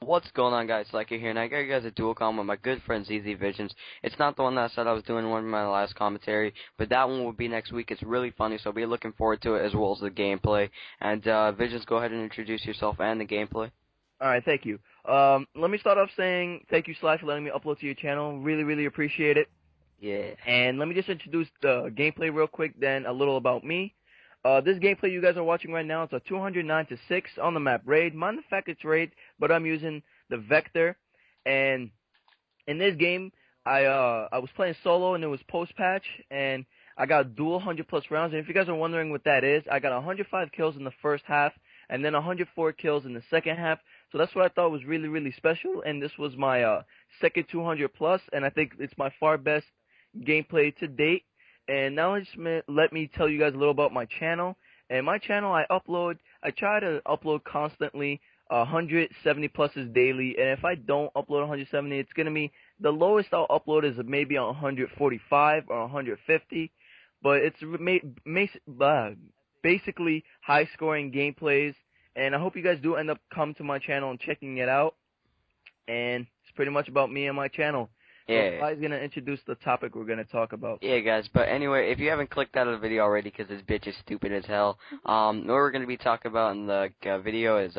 What's going on, guys? Psychic here, and I got you guys a Dualcomm with my good friend ZZ Visions. It's not the one that I said I was doing one of my last commentary, but that one will be next week. It's really funny, so be looking forward to it as well as the gameplay. And Visions, go ahead and introduce yourself and the gameplay. All right, thank you. Let me start off saying thank you, Slash, for letting me upload to your channel. Really, really appreciate it. Yeah. And let me just introduce the gameplay real quick, then a little about me. This gameplay you guys are watching right now, it's a 209-6 on the map raid. Mind the fact it's raid, but I'm using the Vector. And in this game, I was playing solo, and it was post-patch, and I got dual 100-plus rounds. And if you guys are wondering what that is, I got 105 kills in the first half, and then 104 kills in the second half. So that's what I thought was really, really special, and this was my second 200-plus, and I think it's my far best gameplay to date. And now let me tell you guys a little about my channel. And my channel, I try to upload constantly, 170 pluses daily. And if I don't upload 170, it's gonna be the lowest I'll upload is maybe 145 or 150. But it's basically high scoring gameplays. And I hope you guys do end up coming to my channel and checking it out. And it's pretty much about me and my channel. Yeah. So, I's gonna introduce the topic we're gonna talk about. Yeah, guys, but anyway, if you haven't clicked out of the video already because this bitch is stupid as hell, what we're going to be talking about in the video is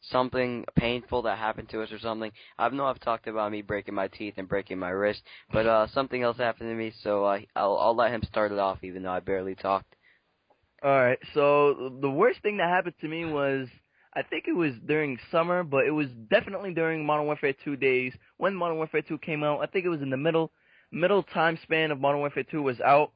something painful that happened to us or something. I know I've talked about me breaking my teeth and breaking my wrist, but something else happened to me, so I'll let him start it off even though I barely talked. Alright, so the worst thing that happened to me was, I think it was during summer, but it was definitely during Modern Warfare 2 days. When Modern Warfare 2 came out, I think it was in the middle time span of Modern Warfare 2 was out.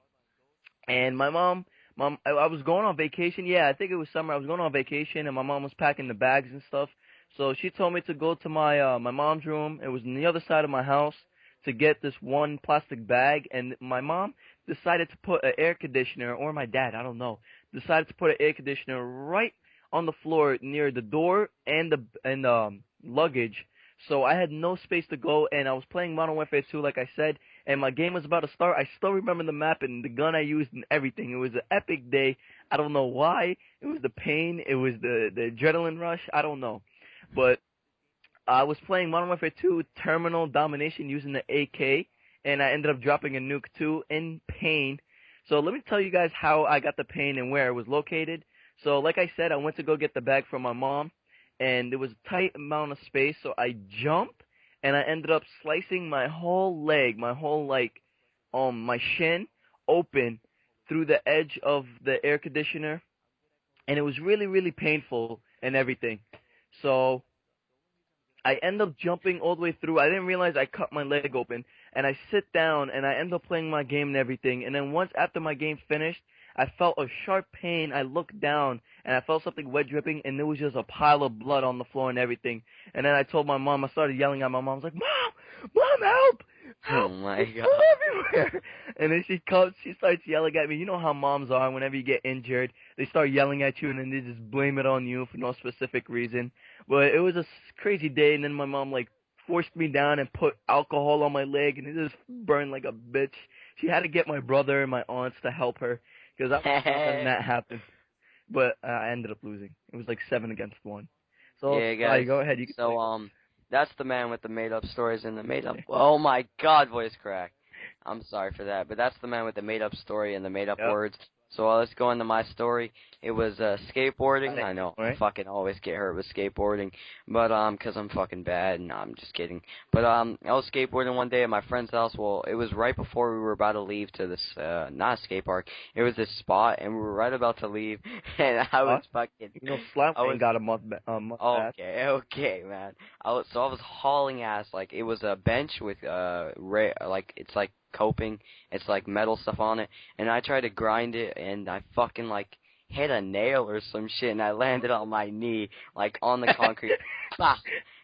And my mom, I was going on vacation. Yeah, I think it was summer. I was going on vacation, and my mom was packing the bags and stuff. So she told me to go to my mom's room. It was on the other side of my house to get this one plastic bag. And my mom decided to put an air conditioner, or my dad, I don't know, decided to put an air conditioner right on the floor near the door and the luggage. So I had no space to go, and I was playing Modern Warfare 2, like I said, and my game was about to start. I still remember the map and the gun I used and everything. It was an epic day. I don't know why. It was the pain. It was the adrenaline rush. I don't know. But I was playing Modern Warfare 2 Terminal Domination using the AK, and I ended up dropping a nuke too in pain. So let me tell you guys how I got the pain and where it was located. So like I said, I went to go get the bag from my mom, and there was a tight amount of space, so I jumped, and I ended up slicing my whole leg, my whole, my shin open through the edge of the air conditioner, and it was really, really painful and everything. So I end up jumping all the way through. I didn't realize I cut my leg open, and I sit down, and I end up playing my game and everything, and then once after my game finished, I felt a sharp pain. I looked down, and I felt something wet dripping, and there was just a pile of blood on the floor and everything. And then I told my mom, I started yelling at my mom. I was like, Mom, help! Help! Oh my There's god. blood everywhere! And then she starts yelling at me. You know how moms are whenever you get injured. They start yelling at you, and then they just blame it on you for no specific reason. But it was a crazy day, and then my mom, forced me down and put alcohol on my leg, and it just burned like a bitch. She had to get my brother and my aunts to help her, because I was not letting that happen. But I ended up losing. It was like 7 against 1. So Yeah, guys. go ahead. You can That's the man with the made-up stories and the made-up. Oh my God, voice crack. I'm sorry for that, but that's the man with the made-up story and the made-up words. So let's go into my story. It was skateboarding. I know, I fucking always get hurt with skateboarding, but 'cause I'm fucking bad. And I'm just kidding. But I was skateboarding one day at my friend's house. Well, it was right before we were about to leave to this not a skate park. It was this spot, and we were right about to leave, and I was fucking. You know, Slapwing got a month. Okay, man. I was hauling ass. Like it was a bench with it's like coping. It's like metal stuff on it, and I tried to grind it, and I fucking hit a nail or some shit, and I landed on my knee, on the concrete. Bah!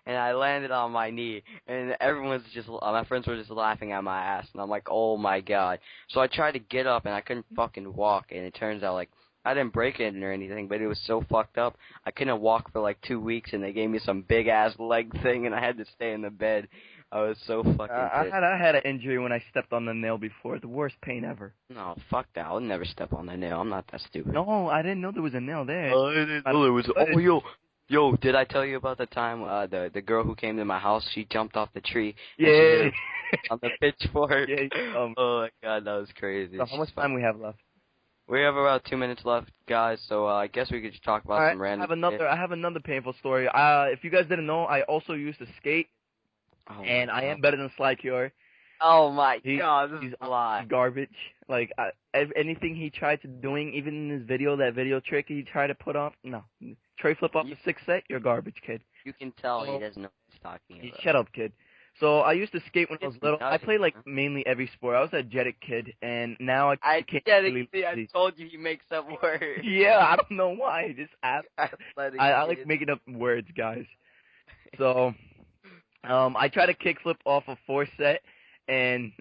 And I landed on my knee, and my friends were just laughing at my ass, and I'm like, oh my god. So I tried to get up, and I couldn't fucking walk, and it turns out, I didn't break it or anything, but it was so fucked up, I couldn't walk for 2 weeks, and they gave me some big-ass leg thing, and I had to stay in the bed. I was so fucking pissed. I had an injury when I stepped on the nail before. The worst pain ever. No, fuck that. I'll never step on the nail. I'm not that stupid. No, I didn't know there was a nail there. I didn't know there was. Oh, yo. Yo, did I tell you about the time the girl who came to my house? She jumped off the tree and she hit Yeah. her on the pitchfork. Yeah. Oh my god, that was crazy. So how She's much fun. time we have left? We have about 2 minutes left, guys. So I guess we could just talk All about right. some random shit. I have another painful story. If you guys didn't know, I also used to skate, Oh my and I god. am better than Sly Cure. Oh my He god, this is he's a lie. garbage. Like anything he tried to doing, even in his video, that video trick he tried to put off, no. Tray flip off You, the sixth set, you're garbage, kid. you can tell he So doesn't know what he's talking about. shut up, kid. So I used to skate when I It's was little. I nutty, played like man. mainly every sport. I was a athletic kid, and now I I became get it. really See, I lazy. told you he makes up words. Yeah, I don't know why. Just Athletic I like kid. making up words, guys. So I tried to kickflip off a four set, and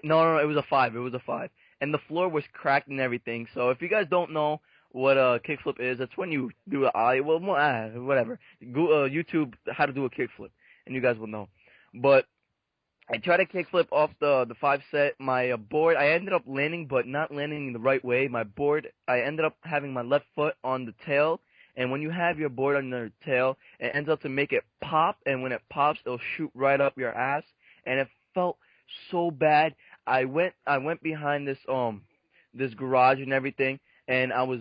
no, it was a five. It was a five, and the floor was cracked and everything. So if you guys don't know what a kickflip is, that's when you do whatever. Go YouTube how to do a kickflip, and you guys will know. But I tried to kickflip off the five set. My board, I ended up landing, but not landing the right way. My board, I ended up having my left foot on the tail, and when you have your board on your tail, it ends up to make it pop, and when it pops, it'll shoot right up your ass, and it felt so bad. I went behind this garage and everything, and I was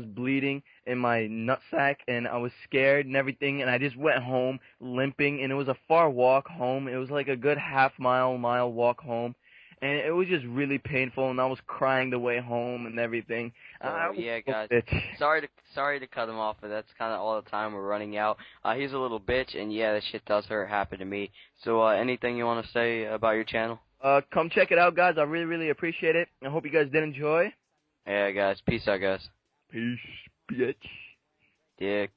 bleeding in my nutsack, and I was scared and everything, and I just went home limping, and it was a far walk home. It was like a good mile walk home, and it was just really painful, and I was crying the way home and everything. I So was yeah, a guys. bitch. Sorry to cut him off, but that's kind of all the time we're running out. He's a little bitch, and yeah, that shit does hurt. Happen to me. So anything you want to say about your channel? Come check it out, guys. I really, really appreciate it. I hope you guys did enjoy. Yeah, guys. Peace out, guys. Peace, bitch. Dick.